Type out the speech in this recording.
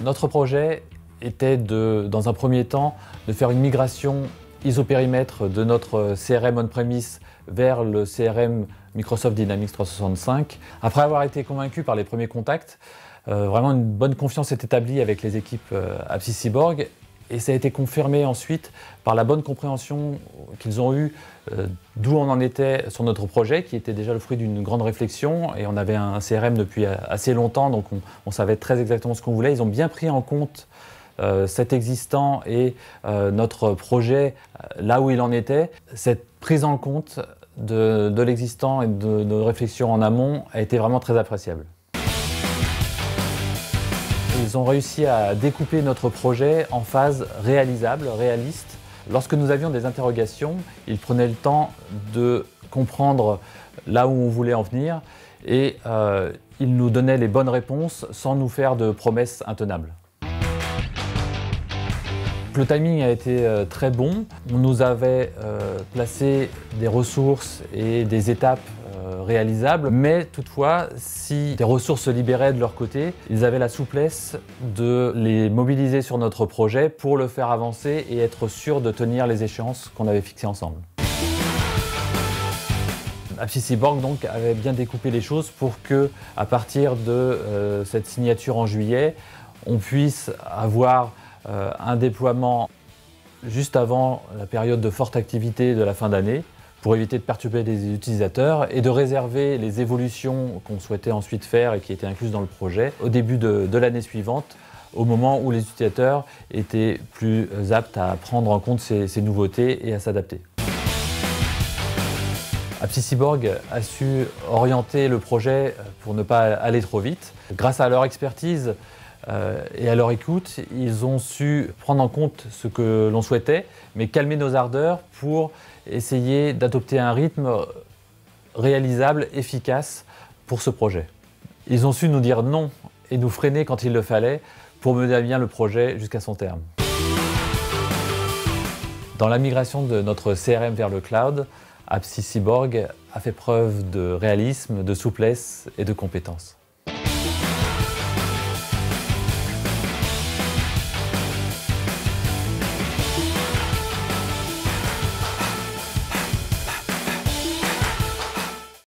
Notre projet était dans un premier temps, de faire une migration isopérimètre de notre CRM on-premise vers le CRM Microsoft Dynamics 365. Après avoir été convaincu par les premiers contacts, vraiment une bonne confiance s'est établie avec les équipes AppSySyborg et ça a été confirmé ensuite par la bonne compréhension qu'ils ont eue d'où on en était sur notre projet, qui était déjà le fruit d'une grande réflexion, et on avait un CRM depuis assez longtemps, donc on savait très exactement ce qu'on voulait. Ils ont bien pris en compte cet existant et notre projet là où il en était. Cette prise en compte de l'existant et de nos réflexions en amont a été vraiment très appréciable. Ils ont réussi à découper notre projet en phases réalisables, réalistes. Lorsque nous avions des interrogations, ils prenaient le temps de comprendre là où on voulait en venir et ils nous donnaient les bonnes réponses sans nous faire de promesses intenables. Le timing a été très bon. On nous avait placé des ressources et des étapes réalisables, mais toutefois, si des ressources se libéraient de leur côté, ils avaient la souplesse de les mobiliser sur notre projet pour le faire avancer et être sûr de tenir les échéances qu'on avait fixées ensemble. AppSySyborg donc avait bien découpé les choses pour que, à partir de cette signature en juillet, on puisse avoir un déploiement juste avant la période de forte activité de la fin d'année pour éviter de perturber les utilisateurs et de réserver les évolutions qu'on souhaitait ensuite faire et qui étaient incluses dans le projet au début de l'année suivante, au moment où les utilisateurs étaient plus aptes à prendre en compte ces nouveautés et à s'adapter. AppSySyborg a su orienter le projet pour ne pas aller trop vite. Grâce à leur expertise et à leur écoute, ils ont su prendre en compte ce que l'on souhaitait, mais calmer nos ardeurs pour essayer d'adopter un rythme réalisable, efficace pour ce projet. Ils ont su nous dire non et nous freiner quand il le fallait pour mener à bien le projet jusqu'à son terme. Dans la migration de notre CRM vers le cloud, AppSySyborg a fait preuve de réalisme, de souplesse et de compétence.